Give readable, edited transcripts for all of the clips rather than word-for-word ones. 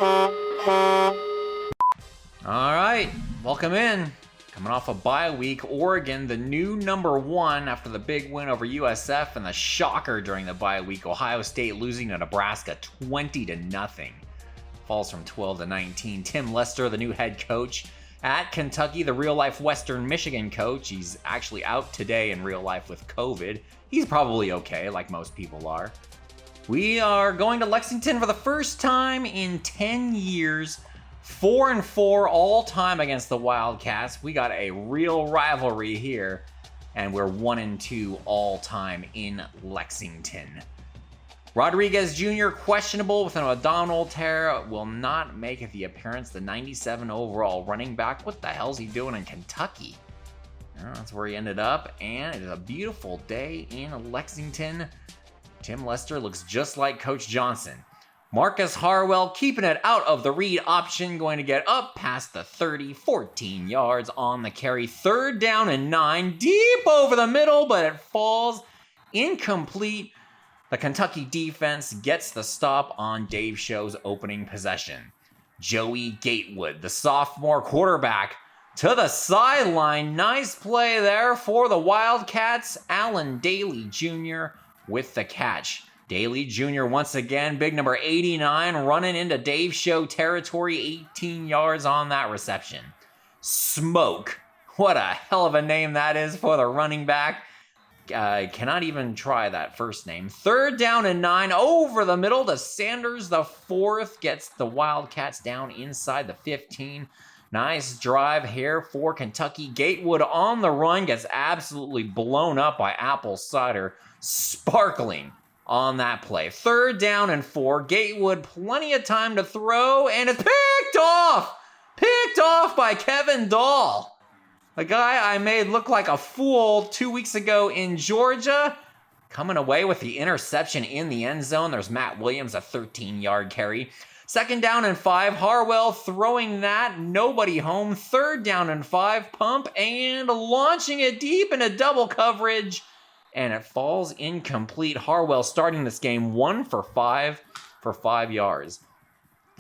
All right, welcome in. Coming off a bye week, Oregon, the new #1 after the big win over USF and the shocker during the bye week, Ohio State losing to Nebraska 20-0. Falls from 12-19. Tim Lester, the new head coach at Kentucky, the real-life Western Michigan coach. He's actually out today in real life with COVID. He's probably okay, like most people are. We are going to Lexington for the first time in 10 years. 4-4 all time against the Wildcats. We got a real rivalry here, and we're 1-2 all time in Lexington. Rodriguez Jr. questionable with an abdominal tear, will not make the appearance. The 97 overall running back. What the hell's he doing in Kentucky? That's where he ended up, and it is a beautiful day in Lexington. Tim Lester looks just like Coach Johnson. Marcus Harwell keeping it out of the read option, going to get up past the 30, 14 yards on the carry. 3rd down and 9, deep over the middle, but it falls incomplete. The Kentucky defense gets the stop on Dave Show's opening possession. Joey Gatewood, the sophomore quarterback, to the sideline. Nice play there for the Wildcats. Allen Daly Jr. with the catch. Daly Jr. once again, big number 89, running into Dave Show territory, 18 yards on that reception. Smoke. What a hell of a name that is for the running back. Cannot even try that first name. 3rd down and 9, over the middle to Sanders. The 4th gets the Wildcats down inside the 15. Nice drive here for Kentucky. Gatewood on the run, gets absolutely blown up by Apple Cider. Sparkling on that play. 3rd down and 4. Gatewood, plenty of time to throw, and it's picked off! Picked off by Kevin Dahl. The guy I made look like a fool 2 weeks ago in Georgia, coming away with the interception in the end zone. There's Matt Williams, a 13-yard carry. 2nd down and 5. Harwell throwing that. Nobody home. 3rd down and 5. Pump and launching it deep into double coverage. And it falls incomplete. Harwell starting this game 1 for 5 for 5 yards.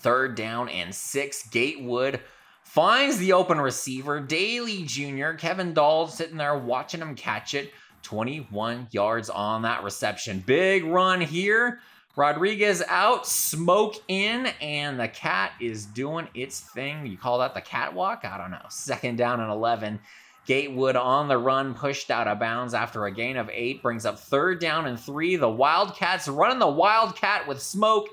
3rd down and 6. Gatewood finds the open receiver. Daly Jr. Kevin Dahl sitting there watching him catch it. 21 yards on that reception. Big run here. Rodriguez out, Smoke in, and the cat is doing its thing. You call that the catwalk? I don't know. 2nd down and 11. Gatewood on the run, pushed out of bounds after a gain of 8, brings up 3rd down and 3. The Wildcats running the Wildcat with Smoke,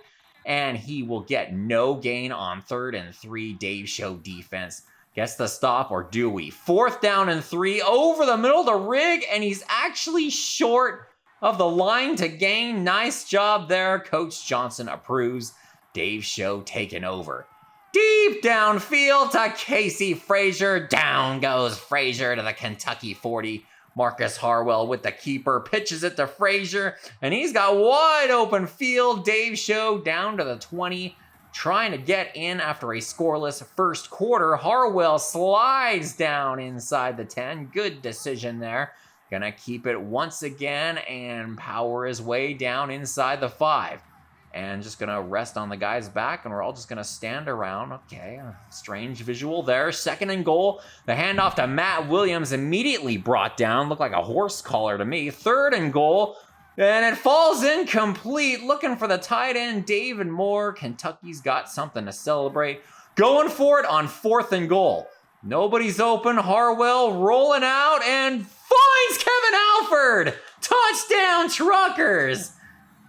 and he will get no gain on 3rd and 3. Dave Show defense gets the stop, or do we? 4th down and 3, over the middle to Rigg, and he's actually short of the line to gain. Nice job there. Coach Johnson approves. Dave Show taking over. Deep downfield to Casey Frazier. Down goes Frazier to the Kentucky 40. Marcus Harwell with the keeper. Pitches it to Frazier, and he's got wide open field. Dave Show down to the 20. Trying to get in after a scoreless first quarter. Harwell slides down inside the 10. Good decision there. Gonna keep it once again and power his way down inside the 5. And just going to rest on the guy's back, and we're all just going to stand around. Okay, strange visual there. 2nd and goal. The handoff to Matt Williams, immediately brought down. Looked like a horse collar to me. 3rd and goal. And it falls incomplete. Looking for the tight end, David Moore. Kentucky's got something to celebrate. Going for it on 4th and goal. Nobody's open. Harwell rolling out and finds Kevin Alford. Touchdown, Truckers.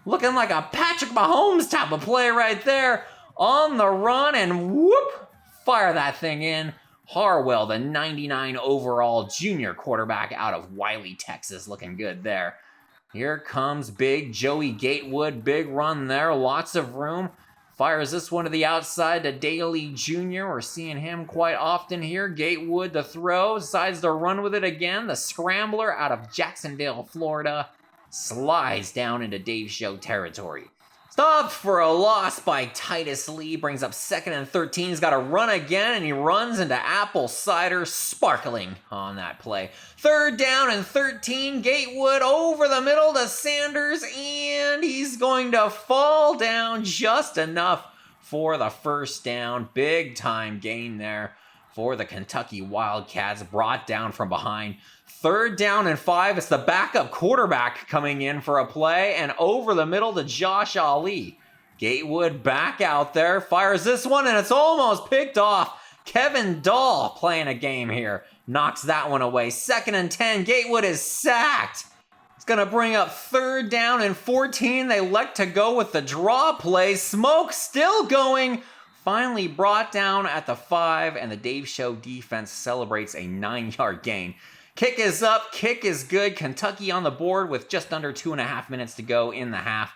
Looking like a Patrick Mahomes type of play right there. On the run, and whoop, fire that thing in. Harwell, the 99 overall junior quarterback out of Wiley, Texas, looking good there. Here comes big Joey Gatewood. Big run there, lots of room. Fires this one to the outside to Daly Jr. We're seeing him quite often here. Gatewood to throw, decides to run with it again. The scrambler out of Jacksonville, Florida, slides down into Dave Show territory. Stopped for a loss by Titus Lee. Brings up 2nd and 13. He's got to run again, and he runs into Apple Cider, sparkling on that play. 3rd down and 13. Gatewood over the middle to Sanders, and he's going to fall down just enough for the first down. Big time gain there for the Kentucky Wildcats, brought down from behind. 3rd down and 5. It's the backup quarterback coming in for a play, and over the middle to Josh Ali. Gatewood back out there, fires this one, and it's almost picked off. Kevin Dahl playing a game here. Knocks that one away. 2nd and 10. Gatewood is sacked. It's going to bring up 3rd down and 14. They elect to go with the draw play. Smoke still going. Finally brought down at the 5, and the Dave Show defense celebrates a 9-yard gain. Kick is up. Kick is good. Kentucky on the board with just under 2.5 minutes to go in the half.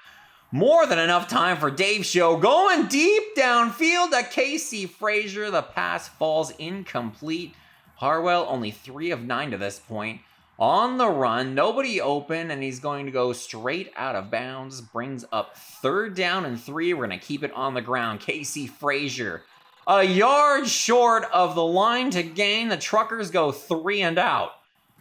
More than enough time for Dave Show going deep downfield to Casey Frazier. The pass falls incomplete. Harwell only 3 of 9 to this point. On the run, nobody open, and he's going to go straight out of bounds. Brings up 3rd down and 3. We're going to keep it on the ground. Casey Frazier, a yard short of the line to gain. The Truckers go 3 and out.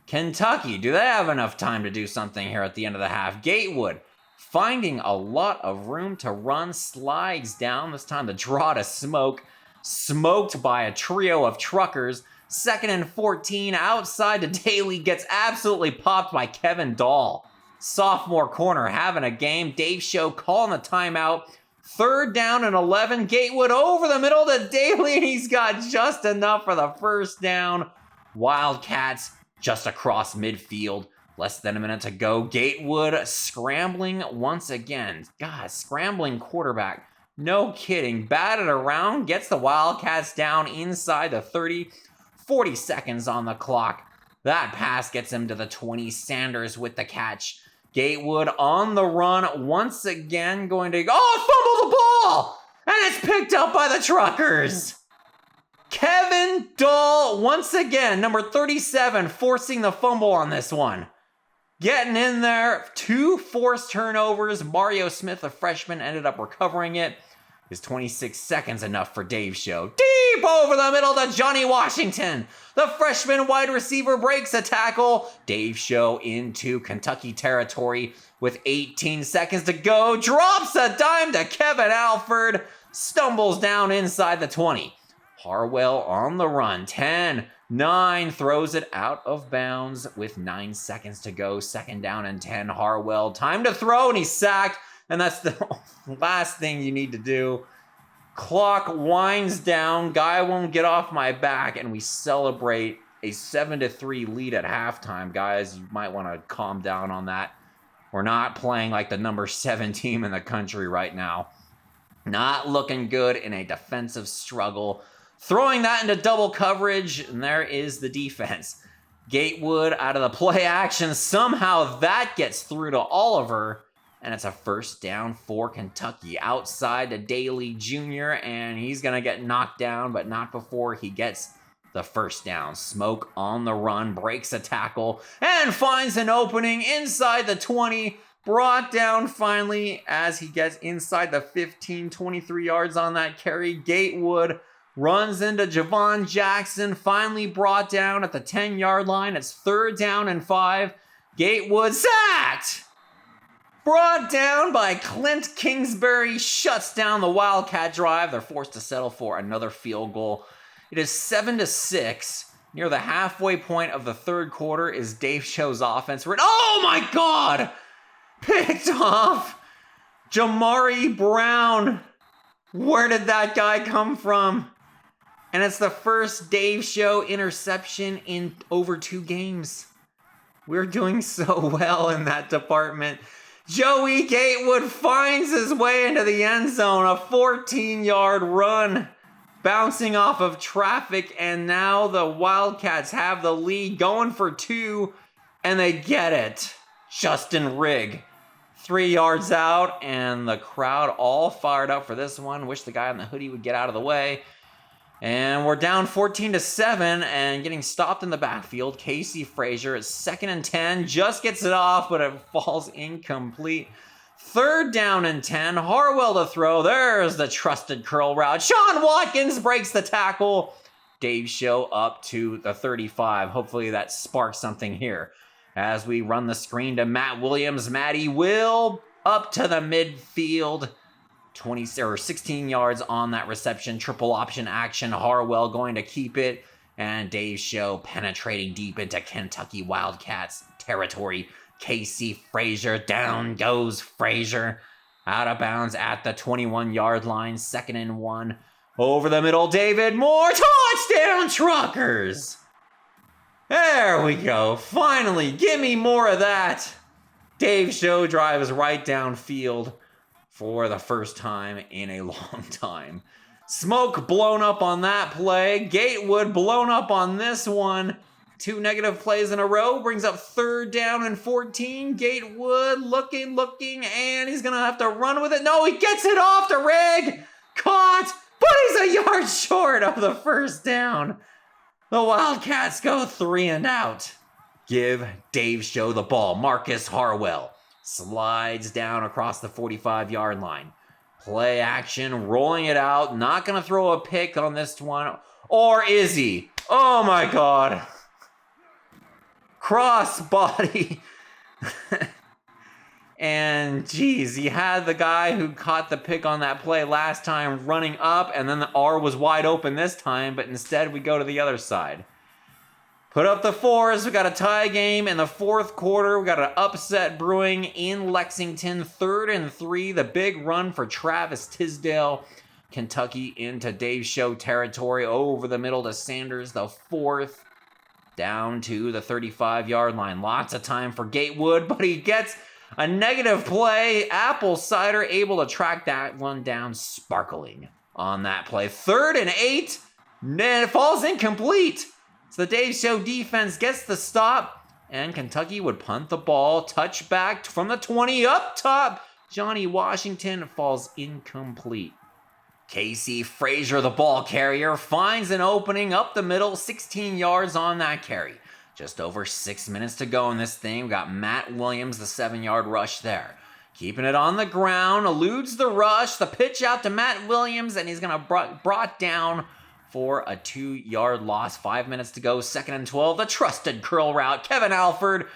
Kentucky, do they have enough time to do something here at the end of the half? Gatewood, finding a lot of room to run, slides down. This time the draw to Smoke. Smoked by a trio of Truckers. 2nd and 14, outside to Daly, gets absolutely popped by Kevin Dahl. Sophomore corner having a game. Dave Show calling the timeout. 3rd down and 11. Gatewood over the middle to Daly, and he's got just enough for the first down. Wildcats just across midfield. Less than a minute to go. Gatewood scrambling once again. God, scrambling quarterback. No kidding. Batted around, gets the Wildcats down inside the 30. 40 seconds on the clock. That pass gets him to the 20. Sanders with the catch. Gatewood on the run once again, going to fumble the ball, and it's picked up by the Truckers. Kevin Dahl once again, number 37, forcing the fumble on this one. Getting in there, 2 forced turnovers. Mario Smith, the freshman, ended up recovering it. Is 26 seconds enough for Dave Show? Deep over the middle to Johnny Washington. The freshman wide receiver breaks a tackle. Dave Show into Kentucky territory with 18 seconds to go. Drops a dime to Kevin Alford. Stumbles down inside the 20. Harwell on the run. 10-9. Throws it out of bounds with 9 seconds to go. 2nd down and 10. Harwell, time to throw, and he's sacked. And that's the last thing you need to do. Clock winds down. Guy won't get off my back. And we celebrate a 7-3 lead at halftime. Guys, you might want to calm down on that. We're not playing like the number 7 team in the country right now. Not looking good in a defensive struggle. Throwing that into double coverage. And there is the defense. Gatewood out of the play action. Somehow that gets through to Oliver. And it's a first down for Kentucky. Outside to Daly Jr., and he's going to get knocked down, but not before he gets the first down. Smoke on the run, breaks a tackle, and finds an opening inside the 20. Brought down finally as he gets inside the 15, 23 yards on that carry. Gatewood runs into Javon Jackson, finally brought down at the 10-yard line. It's 3rd down and 5. Gatewood sacked! Brought down by Clint Kingsbury, shuts down the Wildcat drive. They're forced to settle for another field goal. It is 7-6. Near the halfway point of the 3rd quarter is Dave Show's offense. Oh my God! Picked off! Jamari Brown. Where did that guy come from? And it's the first Dave Show interception in over 2 games. We're doing so well in that department. Joey Gatewood finds his way into the end zone, a 14-yard run, bouncing off of traffic, and now the Wildcats have the lead, going for 2, and they get it. Justin Rigg, 3 yards out, and the crowd all fired up for this one. Wish the guy in the hoodie would get out of the way. And we're down 14-7 and getting stopped in the backfield. Casey Frazier is 2nd and 10. Just gets it off, but it falls incomplete. 3rd down and 10. Harwell to throw. There's the trusted curl route. Sean Watkins breaks the tackle. Dave Show up to the 35. Hopefully that sparks something here. As we run the screen to Matt Williams. Matty Will up to the midfield. 16 yards on that reception. Triple option action. Harwell going to keep it. And Dave Show penetrating deep into Kentucky Wildcats territory. Casey Frazier, down goes Frazier. Out of bounds at the 21-yard line. 2nd and 1. Over the middle, David Moore. Touchdown, Truckers! There we go. Finally, give me more of that. Dave Show drives right downfield for the first time in a long time. Smoke blown up on that play. Gatewood blown up on this one. 2 negative plays in a row brings up 3rd down and 14. Gatewood looking, and he's going to have to run with it. No, he gets it off to Rig. Caught, but he's a yard short of the 1st down. The Wildcats go 3 and out. Give Dave Show the ball. Marcus Harwell slides down across the 45-yard line. Play action, rolling it out. Not going to throw a pick on this one. Or is he? Oh my God. Cross body. And geez, he had the guy who caught the pick on that play last time running up, and then the R was wide open this time, but instead we go to the other side. Put up the 4s. We got a tie game in the 4th quarter. We got an upset brewing in Lexington. 3rd and 3. The big run for Travis Tisdale. Kentucky into Dave Show territory. Over the middle to Sanders. The 4th. Down to the 35-yard line. Lots of time for Gatewood, but he gets a negative play. Apple Cider able to track that one down, sparkling on that play. 3rd and 8. It falls incomplete. So the Dave Show defense gets the stop, and Kentucky would punt the ball. Touchback from the 20 up top. Johnny Washington falls incomplete. Casey Frazier, the ball carrier, finds an opening up the middle, 16 yards on that carry. Just over 6 minutes to go in this thing. We got Matt Williams, the 7-yard rush there. Keeping it on the ground, eludes the rush, the pitch out to Matt Williams, and he's going to brought down for a 2-yard loss. 5 minutes to go, 2nd and 12. The trusted curl route. Kevin Alford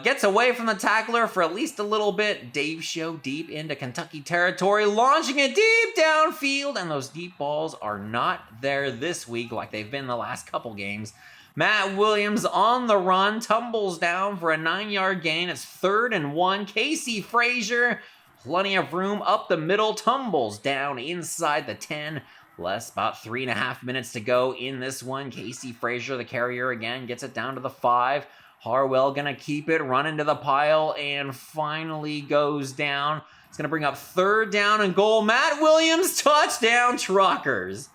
gets away from the tackler for at least a little bit. Dave Show deep into Kentucky territory, launching it deep downfield, and those deep balls are not there this week like they've been the last couple games. Matt Williams on the run, tumbles down for a 9-yard gain. It's 3rd and 1. Casey Frazier, plenty of room up the middle, tumbles down inside the 10. About 3.5 minutes to go in this one. Casey Frazier, the carrier again, gets it down to the 5. Harwell gonna keep it, run into the pile, and finally goes down. It's gonna bring up 3rd down and goal. Matt Williams, touchdown, Truckers.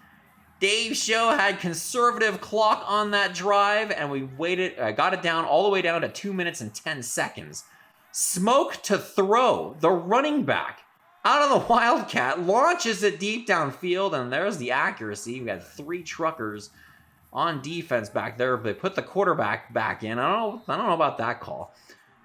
Dave Show had conservative clock on that drive, and we got it down all the way down to 2 minutes and 10 seconds. Smoke to throw. The running back out of the Wildcat launches it deep downfield, and there's the accuracy. We had 3 Truckers on defense back there. They put the quarterback back in. I don't know about that call.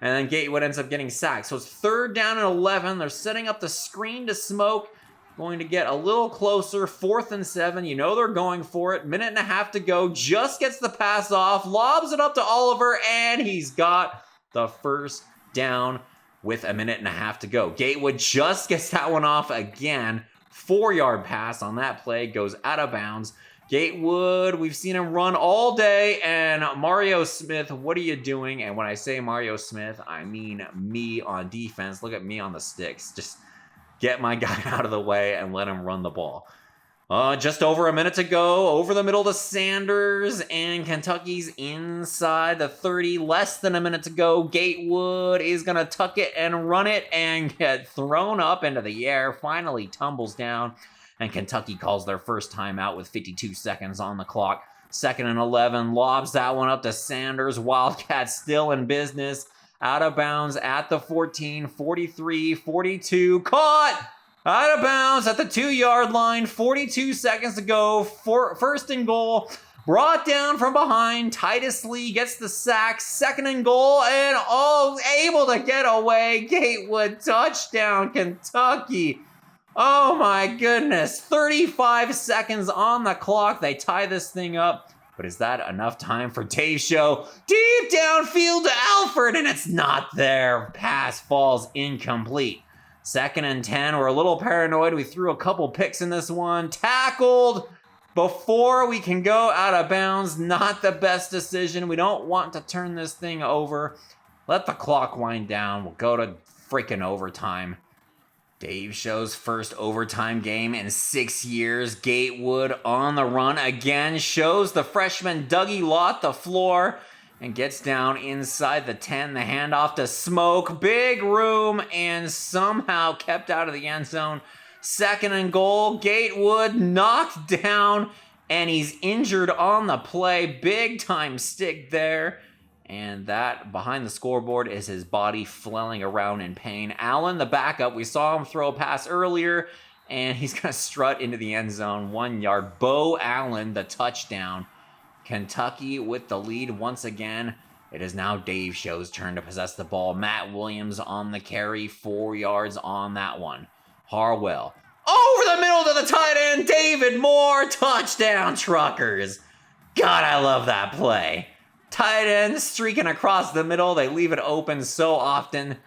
And then Gatewood ends up getting sacked. So it's 3rd down and 11. They're setting up the screen to Smoke. Going to get a little closer. 4th and 7. You know they're going for it. 1.5 minutes to go. Just gets the pass off. Lobs it up to Oliver. And he's got the 1st down with 1.5 minutes to go. Gatewood just gets that one off again. 4-yard pass on that play. Goes out of bounds. Gatewood, we've seen him run all day. And Mario Smith, what are you doing? And when I say Mario Smith, I mean me on defense. Look at me on the sticks. Just get my guy out of the way and let him run the ball. Just over 1 minute to go. Over the middle to Sanders. And Kentucky's inside the 30. Less than 1 minute to go. Gatewood is going to tuck it and run it and get thrown up into the air. Finally tumbles down. And Kentucky calls their first timeout with 52 seconds on the clock. 2nd and 11. Lobs that one up to Sanders. Wildcats still in business. Out of bounds at the 14. 43. 42. Caught! Out of bounds at the 2-yard line. 42 seconds to go. 1st and goal. Brought down from behind. Titus Lee gets the sack. 2nd and goal. And able to get away. Gatewood touchdown, Kentucky. Oh my goodness. 35 seconds on the clock. They tie this thing up. But is that enough time for Dave Show? Deep downfield to Alford, and it's not there. Pass falls incomplete. 2nd and 10. We're a little paranoid. We threw a couple picks in this one. Tackled before we can go out of bounds. Not the best decision. We don't want to turn this thing over. Let the clock wind down. We'll go to freaking overtime. Dave Show's first overtime game in 6 years. Gatewood on the run again. Shows the freshman Dougie Lott the floor and gets down inside the 10. The handoff to Smoke. Big room and somehow kept out of the end zone. 2nd and goal. Gatewood knocked down and he's injured on the play. Big time stick there. And that behind the scoreboard is his body flailing around in pain. Allen, the backup, we saw him throw a pass earlier, and he's going to strut into the end zone. 1 yard. Bo Allen, the touchdown. Kentucky with the lead once again. It is now Dave Show's turn to possess the ball. Matt Williams on the carry. 4 yards on that one. Harwell. Over the middle to the tight end. David Moore. Touchdown, Truckers. God, I love that play. Tight end streaking across the middle. They leave it open so often.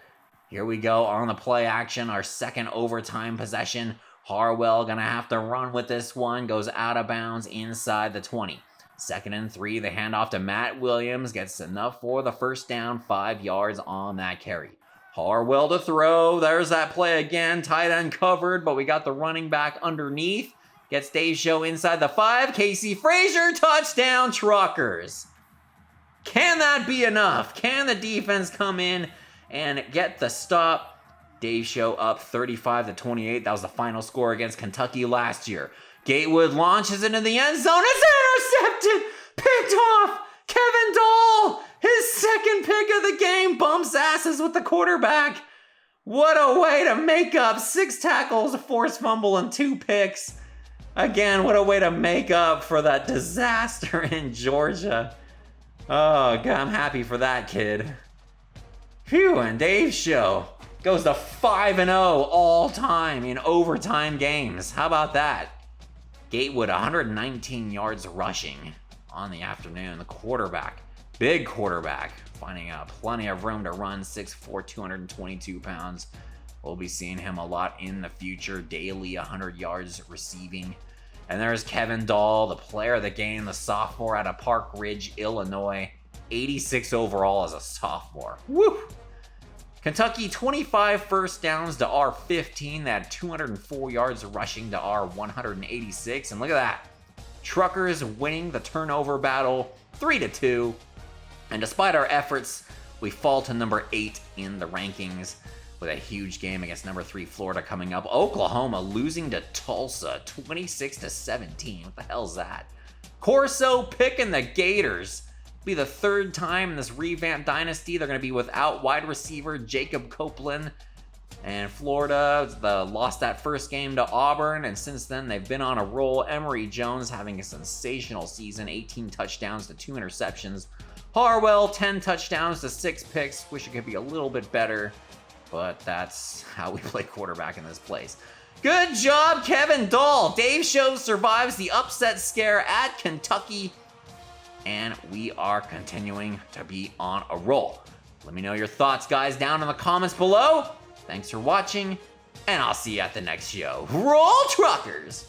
Here we go on the play action. Our second overtime possession. Harwell gonna have to run with this one. Goes out of bounds inside the 20. 2nd and 3. The handoff to Matt Williams. Gets enough for the first down. 5 yards on that carry. Harwell to throw. There's that play again. Tight end covered, but we got the running back underneath. Gets Dave Show inside the 5. Casey Frazier. Touchdown, Truckers. Can that be enough? Can the defense come in and get the stop? Dave Show up 35-28. That was the final score against Kentucky last year. Gatewood launches into the end zone. It's intercepted! Picked off! Kevin Dahl! His second pick of the game bumps asses with the quarterback. What a way to make up. 6 tackles, a forced fumble, and 2 picks. Again, what a way to make up for that disaster in Georgia. Oh, God, I'm happy for that kid. Phew, and Dave Show goes to 5-0 all time in overtime games. How about that? Gatewood, 119 yards rushing on the afternoon. The quarterback, big quarterback, finding plenty of room to run, 6'4", 222 pounds. We'll be seeing him a lot in the future, daily 100 yards receiving. And there's Kevin Dahl, the player of the game, the sophomore out of Park Ridge, Illinois. 86 overall as a sophomore. Woo! Kentucky, 25 first downs to our 15. They had 204 yards rushing to our 186. And look at that. Truckers winning the turnover battle 3-2. And despite our efforts, we fall to number 8 in the rankings, with a huge game against number 3 Florida coming up. Oklahoma losing to Tulsa 26-17. What the hell's that? Corso picking the Gators. Be the 3rd time in this Revamped Dynasty they're going to be without wide receiver Jacob Copeland. And Florida lost that first game to Auburn, and since then they've been on a roll. Emory Jones having a sensational season, 18 touchdowns to 2 interceptions. Harwell, 10 touchdowns to 6 picks. Wish it could be a little bit better, but that's how we play quarterback in this place. Good job, Kevin Dahl. Dave Show survives the upset scare at Kentucky, and we are continuing to be on a roll. Let me know your thoughts, guys, down in the comments below. Thanks for watching, and I'll see you at the next show. Roll Truckers!